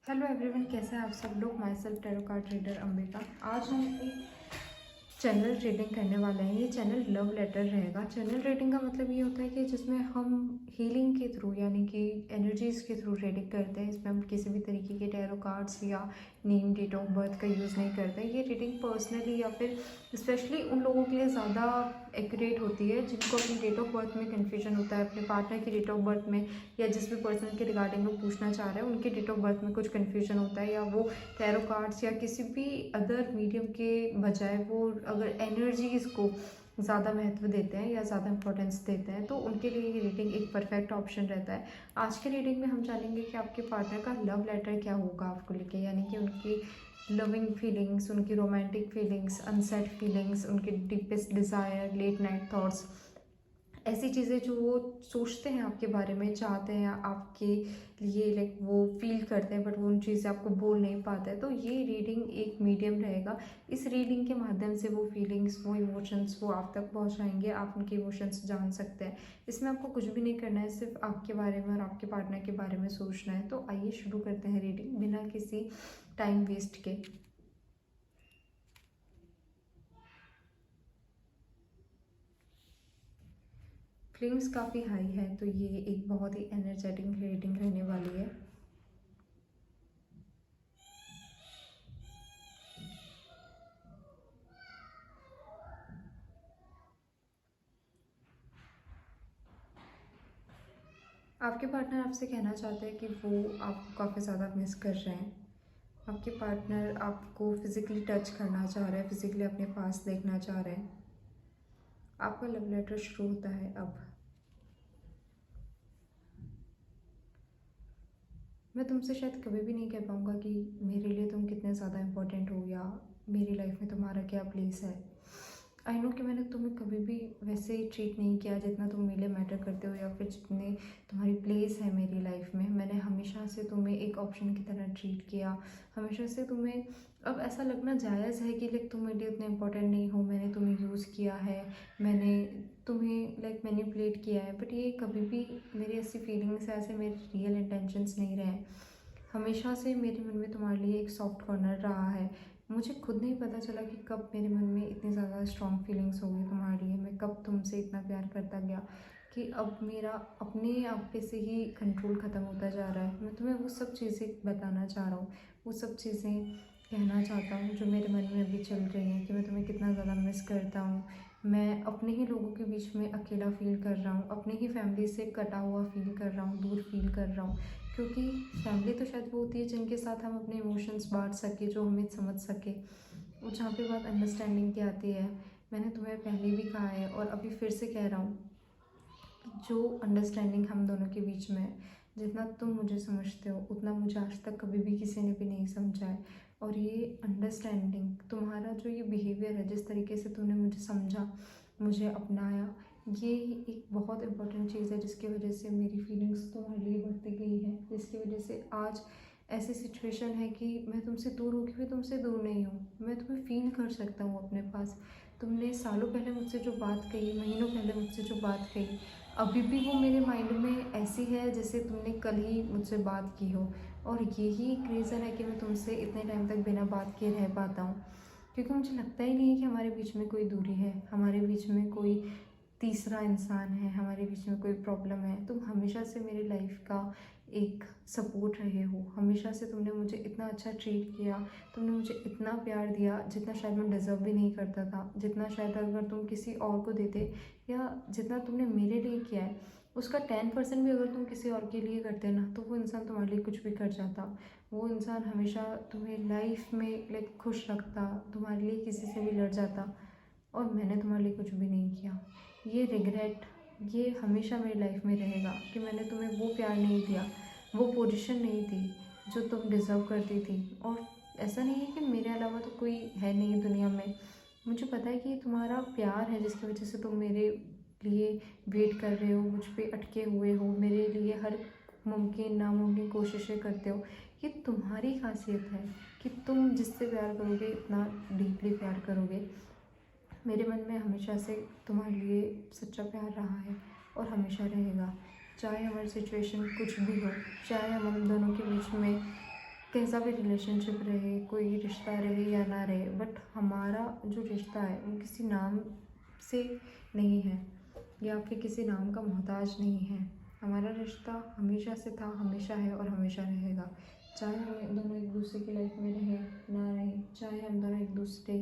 Hello everyone, कैसे हैं आप सब लोग। My self tarot card reader Ambika. आज हम एक चैनल रीडिंग करने वाले हैं। ये चैनल लव लेटर रहेगा। चैनल रीडिंग का मतलब ये होता है कि जिसमें हम हीलिंग के थ्रू यानी कि एनर्जीज़ के थ्रू रीडिंग करते हैं। इसमें हम किसी भी तरीके के टैरो कार्ड्स या नेम डेट ऑफ बर्थ का यूज़ नहीं करते हैं। ये रीडिंग पर्सनली या फिर स्पेशली उन लोगों के लिए ज़्यादा एक्यूरेट होती है जिनको अपनी डेट ऑफ बर्थ में कन्फ्यूजन होता है, अपने पार्टनर की डेट ऑफ बर्थ में, या जिस भी पर्सन के रिगार्डिंग वो पूछना चाह रहे हैं उनकी डेट ऑफ बर्थ में कुछ कन्फ्यूजन होता है, या वो टैरो कार्ड्स या किसी भी अदर मीडियम के बजाय वो अगर एनर्जीज़ को ज़्यादा महत्व देते हैं या ज़्यादा इंपॉर्टेंस देते हैं तो उनके लिए ये रीडिंग एक परफेक्ट ऑप्शन रहता है। आज के रीडिंग में हम जानेंगे कि आपके पार्टनर का लव लेटर क्या होगा आपको लेके, यानी कि उनकी लविंग फीलिंग्स, उनकी रोमांटिक फीलिंग्स, अनसेट फीलिंग्स, उनके deepest desire, late night thoughts, ऐसी चीज़ें जो वो सोचते हैं आपके बारे में, चाहते हैं आपके लिए, लाइक वो फील करते हैं बट वो उन चीज़ें आपको बोल नहीं पाते हैं। तो ये रीडिंग एक मीडियम रहेगा। इस रीडिंग के माध्यम से वो फीलिंग्स, वो इमोशंस वो आप तक पहुंचाएंगे। आप उनके इमोशंस जान सकते हैं। इसमें आपको कुछ भी नहीं करना है, सिर्फ आपके बारे में और आपके पार्टनर के बारे में सोचना है। तो आइए शुरू करते हैं रीडिंग बिना किसी टाइम वेस्ट के। फ्लेम्स काफ़ी हाई है तो ये एक बहुत ही एनर्जेटिक रीडिंग रहने वाली है। आपके पार्टनर आपसे कहना चाहते हैं कि वो आपको काफ़ी ज़्यादा मिस कर रहे हैं। आपके पार्टनर आपको फिज़िकली टच करना चाह रहे हैं, फिज़िकली अपने पास देखना चाह रहे हैं। आपका लव लेटर शुरू होता है अब। मैं तुमसे शायद कभी भी नहीं कह पाऊँगा कि मेरे लिए तुम कितने ज़्यादा इम्पोर्टेंट हो या मेरी लाइफ में तुम्हारा क्या प्लेस है। आई नो कि मैंने तुम्हें कभी भी वैसे ही ट्रीट नहीं किया जितना तुम मेरे लिए मैटर करते हो या फिर जितने तुम्हारी प्लेस है मेरी लाइफ में। मैंने हमेशा से तुम्हें एक ऑप्शन की तरह ट्रीट किया। हमेशा से तुम्हें अब ऐसा लगना जायज़ है कि लाइक तुम मेरे लिए उतने इंपॉर्टेंट नहीं हो, मैंने तुम्हें यूज़ किया है, मैंने तुम्हें लाइक मैनिपुलेट किया है, बट ये कभी भी मेरी ऐसी फीलिंग्स है, ऐसे मेरे रियल इंटेंशंस नहीं रहे। हमेशा से मेरे मन में तुम्हारे लिए एक सॉफ्ट कॉर्नर रहा है। मुझे खुद नहीं पता चला कि कब मेरे मन में इतनी ज़्यादा स्ट्रॉन्ग फीलिंग्स हो गई तुम्हारे लिए। मैं कब तुमसे इतना प्यार करता गया कि अब मेरा अपने आप पे से ही कंट्रोल ख़त्म होता जा रहा है। मैं तुम्हें वो सब चीज़ें बताना चाह रहा हूँ, वो सब चीज़ें कहना चाहता हूँ जो मेरे मन में अभी चल रही हैं, कि मैं तुम्हें कितना ज़्यादा मिस करता हूँ। मैं अपने ही लोगों के बीच में अकेला फ़ील कर रहा हूँ, अपनी ही फैमिली से कटा हुआ फ़ील कर रहा हूँ, दूर फ़ील कर रहा हूँ। क्योंकि फैमिली तो शायद वो होती है जिनके साथ हम अपने इमोशंस बांट सके, जो हमें समझ सके, और जहाँ पे बात अंडरस्टैंडिंग की आती है। मैंने तुम्हें पहले भी कहा है और अभी फिर से कह रहा हूँ, जो अंडरस्टैंडिंग हम दोनों के बीच में है, जितना तुम मुझे समझते हो उतना मुझे आज तक कभी भी किसी ने भी नहीं समझा है। और ये अंडरस्टैंडिंग, तुम्हारा जो ये बिहेवियर है, जिस तरीके से तुमने मुझे समझा, मुझे अपनाया, ये एक बहुत इंपॉर्टेंट चीज़ है जिसकी वजह से मेरी फीलिंग्स तुम्हारे लिए बढ़ती गई है, जिसकी वजह से आज ऐसी सिचुएशन है कि मैं तुमसे दूर हूँ कि मैं तुमसे दूर नहीं हूँ। मैं तुम्हें फ़ील कर सकता हूँ अपने पास। तुमने सालों पहले मुझसे जो बात कही, महीनों पहले मुझसे जो बात कही, अभी भी वो मेरे माइंड में ऐसी है जैसे तुमने कल ही मुझसे बात की हो। और यही एक रीज़न है कि मैं तुमसे इतने टाइम तक बिना बात किए रह पाता हूँ, क्योंकि मुझे लगता ही नहीं है कि हमारे बीच में कोई दूरी है, हमारे बीच में कोई तीसरा इंसान है, हमारे बीच में कोई प्रॉब्लम है। तुम हमेशा से मेरी लाइफ का एक सपोर्ट रहे हो। हमेशा से तुमने मुझे इतना अच्छा ट्रीट किया, तुमने मुझे इतना प्यार दिया जितना शायद मैं डिज़र्व भी नहीं करता था, जितना शायद अगर तुम किसी और को देते, या जितना तुमने मेरे लिए किया है उसका 10% भी अगर तुम किसी और के लिए करते ना, तो वो इंसान तुम्हारे लिए कुछ भी कर जाता। वो इंसान हमेशा तुम्हें लाइफ में लाइक खुश रखता, तुम्हारे लिए किसी से भी लड़ जाता, और मैंने तुम्हारे लिए कुछ भी नहीं किया। ये रिग्रेट, ये हमेशा मेरी लाइफ में रहेगा कि मैंने तुम्हें वो प्यार नहीं दिया, वो पोजीशन नहीं दी जो तुम डिज़र्व करती थी। और ऐसा नहीं है कि मेरे अलावा तो कोई है नहीं दुनिया में। मुझे पता है कि ये तुम्हारा प्यार है जिसकी वजह से तुम मेरे लिए वेट कर रहे हो, मुझ पे अटके हुए हो, मेरे लिए हर मुमकिन नामुमकिन कोशिशें करते हो। ये तुम्हारी खासियत है कि तुम जिससे प्यार करोगे इतना डीपली प्यार करोगे। मेरे मन में हमेशा से तुम्हारे लिए सच्चा प्यार रहा है और हमेशा रहेगा। चाहे हमारी सिचुएशन कुछ भी हो, चाहे हम दोनों के बीच में कैसा भी रिलेशनशिप रहे, कोई रिश्ता रहे या ना रहे, बट हमारा जो रिश्ता है वो किसी नाम से नहीं है या फिर किसी नाम का मोहताज नहीं है। हमारा रिश्ता हमेशा से था, हमेशा है और हमेशा रहेगा। चाहे हम दोनों एक दूसरे की लाइफ में रहें ना रहें, चाहे हम दोनों एक दूसरे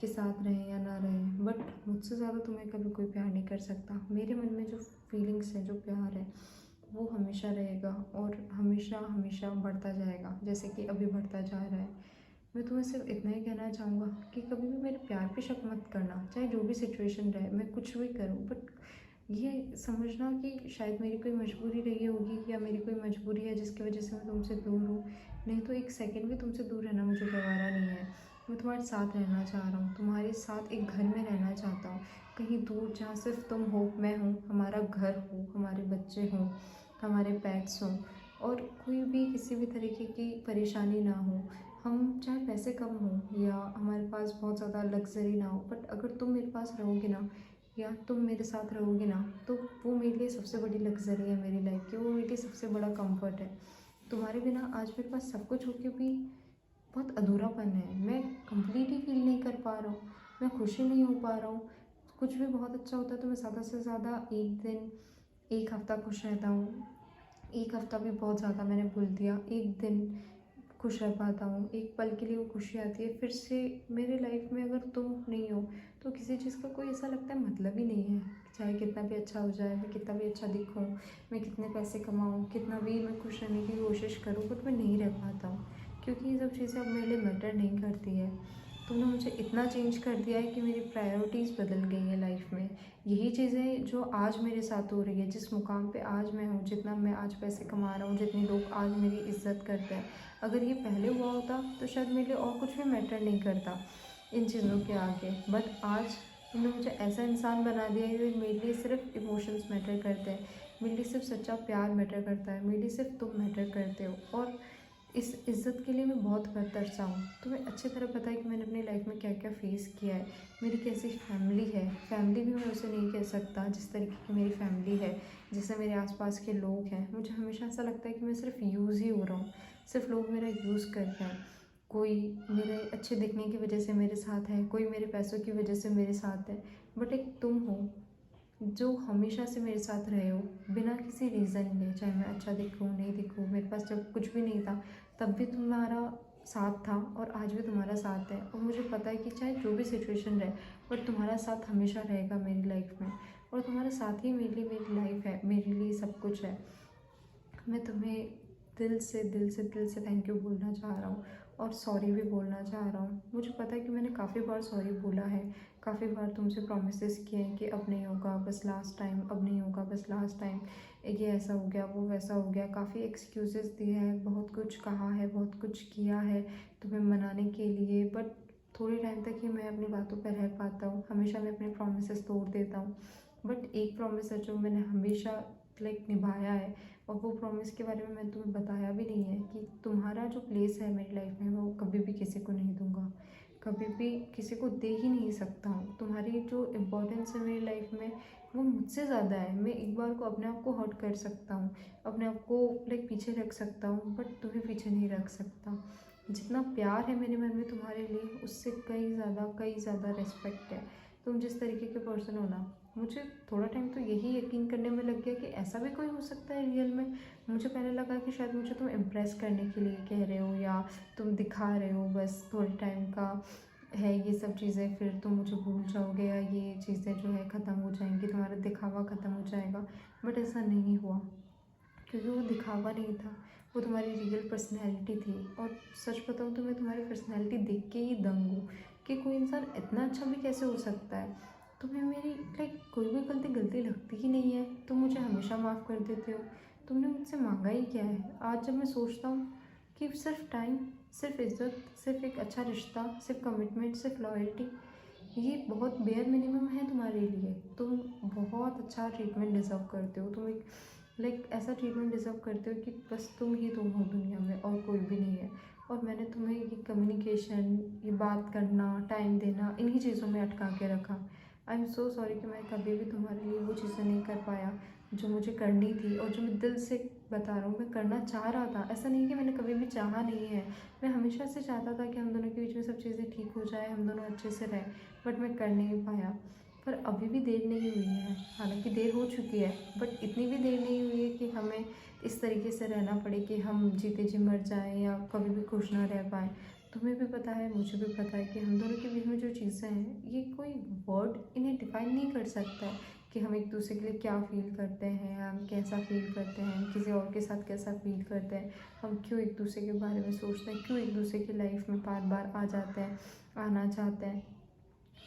के साथ रहें या ना रहें, बट मुझसे ज़्यादा तुम्हें कभी कोई प्यार नहीं कर सकता। मेरे मन में जो फीलिंग्स है, जो प्यार है, वो हमेशा रहेगा और हमेशा हमेशा बढ़ता जाएगा, जैसे कि अभी बढ़ता जा रहा है। मैं तुम्हें सिर्फ इतना ही कहना चाहूँगा कि कभी भी मेरे प्यार पे शक मत करना, चाहे जो भी सिचुएशन रहे, मैं कुछ भी करूँ, बट ये समझना कि शायद मेरी कोई मजबूरी रही होगी या मेरी कोई मजबूरी है जिसकी वजह से मैं तुमसे दूर हूँ। नहीं तो एक सेकंड भी तुमसे दूर रहना मुझे गवारा नहीं है। मैं तुम्हारे साथ रहना चाह रहा हूँ, तुम्हारे साथ एक घर में रहना चाहता हूँ, कहीं दूर जहाँ सिर्फ तुम हो, मैं हूँ, हमारा घर हो, हमारे बच्चे हों, हमारे पेट्स हों और कोई भी किसी भी तरीके की परेशानी ना हो। हम चाहे पैसे कम हो या हमारे पास बहुत ज़्यादा लग्जरी ना हो, बट अगर तुम मेरे पास रहोगे ना या तुम मेरे साथ रहोगे ना, तो वो मेरे लिए सबसे बड़ी लग्जरी है मेरी लाइफ की, वो मेरे लिए सबसे बड़ा कंफर्ट है। तुम्हारे बिना आज मेरे पास सब कुछ होके भी बहुत अधूरापन है, मैं कंप्लीट ही फील नहीं कर पा रहा हूँ, मैं खुशी नहीं हो पा रहा हूँ। कुछ भी बहुत अच्छा होता है तो मैं ज़्यादा से ज़्यादा एक दिन, एक हफ़्ता खुश रहता हूँ। एक हफ़्ता भी बहुत ज़्यादा मैंने बोल दिया, एक दिन खुश रह पाता हूँ, एक पल के लिए वो खुशी आती है। फिर से मेरे लाइफ में अगर तुम नहीं हो तो किसी चीज़ का कोई ऐसा लगता है मतलब ही नहीं है। चाहे कितना भी अच्छा हो जाए, मैं कितना भी अच्छा दिखूँ, मैं कितने पैसे कमाऊँ, कितना भी मैं खुश रहने की कोशिश करूँ, बट मैं नहीं रह पाता हूँ, क्योंकि ये सब चीज़ें अब मेरे लिए मैटर नहीं करती है। तुमने मुझे इतना चेंज कर दिया है कि मेरी प्रायोरिटीज़ बदल गई हैं लाइफ में। यही चीज़ें जो आज मेरे साथ हो रही है, जिस मुकाम पे आज मैं हूँ, जितना मैं आज पैसे कमा रहा हूँ, जितने लोग आज मेरी इज़्ज़त करते हैं, अगर ये पहले हुआ होता तो शायद मेरे लिए और कुछ भी मैटर नहीं करता इन चीज़ों के आगे। बट आज तुमने मुझे ऐसा इंसान बना दिया है कि मेरे लिए सिर्फ इमोशंस मैटर करते हैं, मेरे लिए सिर्फ सच्चा प्यार मैटर करता है, मेरे लिए सिर्फ तुम मैटर करते हो। और इस इज़्ज़त के लिए मैं बहुत तरसा हूँ। तुम्हें अच्छी तरह पता है कि मैंने अपनी लाइफ में क्या क्या फेस किया है, मेरी कैसी फैमिली है। फैमिली भी मैं उसे नहीं कह सकता जिस तरीके की मेरी फैमिली है, जैसे मेरे आसपास के लोग हैं। मुझे हमेशा ऐसा लगता है कि मैं सिर्फ यूज़ ही हो रहा हूँ, सिर्फ लोग मेरा यूज़ कर रहे हैं। कोई मेरे अच्छे दिखने की वजह से मेरे साथ है, कोई मेरे पैसों की वजह से मेरे साथ है, बट एक तुम हो जो हमेशा से मेरे साथ रहे हो बिना किसी रीज़न के। चाहे मैं अच्छा दिखूँ नहीं दिखूँ, मेरे पास जब कुछ भी नहीं था तब भी तुम्हारा साथ था और आज भी तुम्हारा साथ है। और मुझे पता है कि चाहे जो भी सिचुएशन रहे, बट तुम्हारा साथ हमेशा रहेगा मेरी लाइफ में। और तुम्हारा साथ ही मेरे लिए मेरी लाइफ है, मेरे लिए सब कुछ है। मैं तुम्हें दिल से दिल से दिल से थैंक यू बोलना चाह रहा हूँ और सॉरी भी बोलना चाह रहा हूँ। मुझे पता है कि मैंने काफ़ी बार सॉरी बोला है, काफ़ी बार तुमसे प्रोमिसेस किए हैं कि अब नहीं होगा, बस लास्ट टाइम, अब नहीं होगा, बस लास्ट टाइम, ये ऐसा हो गया, वो वैसा हो गया। काफ़ी एक्सक्यूज़ेस दिए हैं, बहुत कुछ कहा है, बहुत कुछ किया है तुम्हें मनाने के लिए, बट थोड़े टाइम तक ही मैं अपनी बातों पर रह पाता हूँ। हमेशा मैं अपने प्रोमिसेस तोड़ देता हूँ, बट एक प्रॉमिस है जो मैंने हमेशा निभाया है, और वो प्रॉमिस के बारे में मैंने तुम्हें बताया भी नहीं है कि तुम्हारा जो प्लेस है मेरी लाइफ में वो कभी भी किसी को नहीं दूंगा, कभी भी किसी को दे ही नहीं सकता हूँ। तुम्हारी जो इम्पोर्टेंस है मेरी लाइफ में वो मुझसे ज़्यादा है। मैं एक बार को अपने आप को हर्ट कर सकता हूँ, अपने आप को पीछे रख सकता हूँ, बट तुम्हें पीछे नहीं रख सकता। जितना प्यार है मेरे मन में तुम्हारे लिए, उससे कई ज़्यादा रिस्पेक्ट है। तुम जिस तरीके के पर्सन हो ना, मुझे थोड़ा टाइम तो यही यकीन करने में लग गया कि ऐसा भी कोई हो सकता है रियल में। मुझे पहले लगा कि शायद मुझे तुम इम्प्रेस करने के लिए कह रहे हो या तुम दिखा रहे हो, बस थोड़े टाइम का है ये सब चीज़ें, फिर तुम मुझे भूल जाओगे या ये चीज़ें जो है ख़त्म हो जाएंगी, तुम्हारा दिखावा ख़त्म हो जाएगा। बट ऐसा नहीं हुआ, क्योंकि वो दिखावा नहीं था, वो तुम्हारी रियल पर्सनैलिटी थी। और सच बताऊँ तो मैं तुम्हारी पर्सनैलिटी देख के ही दंग हूँ कि कोई इंसान इतना अच्छा भी कैसे हो सकता है। तुम्हें मेरी कोई भी गलती लगती ही नहीं है, तुम मुझे हमेशा माफ़ कर देते हो। तुमने मुझसे मांगा ही क्या है। आज जब मैं सोचता हूँ कि सिर्फ टाइम, सिर्फ इज़्ज़त, सिर्फ एक अच्छा रिश्ता, सिर्फ कमिटमेंट, सिर्फ लॉयल्टी, ये बहुत बेयर मिनिमम है तुम्हारे लिए। तुम बहुत अच्छा ट्रीटमेंट डिज़र्व करते हो, तुम एक ऐसा ट्रीटमेंट डिज़र्व करते हो कि बस तुम हो दुनिया में और कोई भी नहीं है। और मैंने तुम्हें ये कम्युनिकेशन, ये बात करना, टाइम देना, इन्हीं चीज़ों में अटका के रखा। आई एम सो सॉरी कि मैं कभी भी तुम्हारे लिए वो चीज़ें नहीं कर पाया जो मुझे करनी थी और जो मैं दिल से बता रहा हूँ, मैं करना चाह रहा था, ऐसा नहीं कि मैंने कभी भी चाहा नहीं है। मैं हमेशा से चाहता था कि हम दोनों के बीच में सब चीज़ें ठीक हो जाए, हम दोनों अच्छे से रहें, बट मैं कर नहीं पाया। पर अभी भी देर नहीं हुई है, हालाँकि देर हो चुकी है, बट इतनी भी देर नहीं हुई है कि हमें इस तरीके से रहना पड़े कि हम जीते जी मर जाएँ या कभी भी खुश ना रह पाएँ। तुम्हें भी पता है, मुझे भी पता है कि हम दोनों के बीच में जो चीज़ें हैं, ये कोई वर्ड इन्हें डिफ़ाइन नहीं कर सकता है कि हम एक दूसरे के लिए क्या फ़ील करते हैं, हम कैसा फ़ील करते हैं, किसी और के साथ कैसा फ़ील करते हैं, हम क्यों एक दूसरे के बारे में सोचते हैं, क्यों एक दूसरे की लाइफ में बार-बार आ जाते हैं, आना चाहते हैं।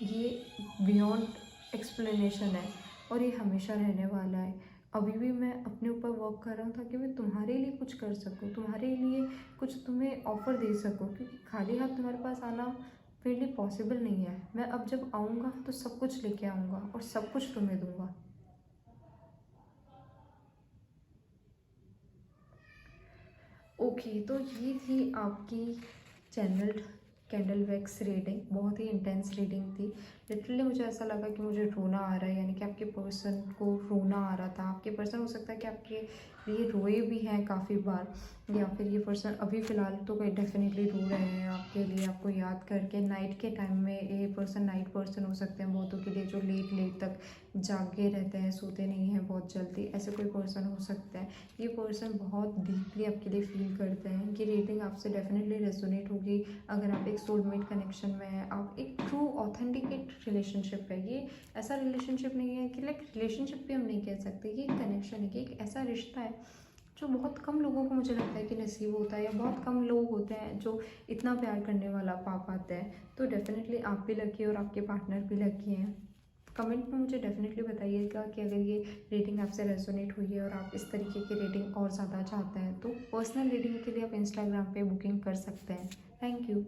ये बियॉन्ड एक्सप्लेनेशन है और ये हमेशा रहने वाला है। अभी भी मैं अपने ऊपर वर्क कर रहा हूँ ताकि मैं तुम्हारे लिए कुछ कर सकूँ, तुम्हारे लिए कुछ तुम्हें ऑफ़र दे सकूँ, क्योंकि खाली हाथ तुम्हारे पास आना मेरे लिए पॉसिबल नहीं है। मैं अब जब आऊँगा तो सब कुछ लेके आऊँगा और सब कुछ तुम्हें दूँगा। ओके, तो ये थी आपकी चैनल्ड कैंडल वैक्स रीडिंग। बहुत ही इंटेंस रीडिंग थी। लिटरली मुझे ऐसा लगा कि मुझे रोना आ रहा है, यानी कि आपके पर्सन को रोना आ रहा था। आपके पर्सन हो सकता है कि आपके लिए रोए भी हैं काफ़ी बार, या फिर ये पर्सन अभी फ़िलहाल तो कोई डेफिनेटली रो रहे हैं आपके लिए, आपको याद करके। नाइट के टाइम में ये पर्सन नाइट पर्सन हो सकते हैं बहुतों के लिए, जो लेट लेट तक जागे रहते हैं, सोते नहीं हैं बहुत जल्दी, ऐसे कोई पर्सन हो सकता है। ये पर्सन बहुत डीपली आपके लिए फ़ील करते हैं। ये रीडिंग आपसे डेफिनेटली रेजोनेट होगी अगर आप एक सोलमेट कनेक्शन में हैं, आप एक ट्रू ऑथेंटिकेट रिलेशनशिप है। ये ऐसा रिलेशनशिप नहीं है कि लाइक रिलेशनशिप भी हम नहीं कह सकते, ये एक कनेक्शन है, कि एक ऐसा रिश्ता है जो बहुत कम लोगों को मुझे लगता है कि नसीब होता है, या बहुत कम लोग होते हैं जो इतना प्यार करने वाला पा पाते हैं। तो डेफिनेटली आप भी लकी और आपके पार्टनर भी लकी हैं। कमेंट में मुझे डेफिनेटली बताइएगा कि अगर ये रीडिंग आपसे रेजोनेट हुई है और आप इस तरीके की रीडिंग और ज़्यादा चाहते हैं, तो पर्सनल रीडिंग के लिए आप इंस्टाग्राम पे बुकिंग कर सकते हैं। Thank you.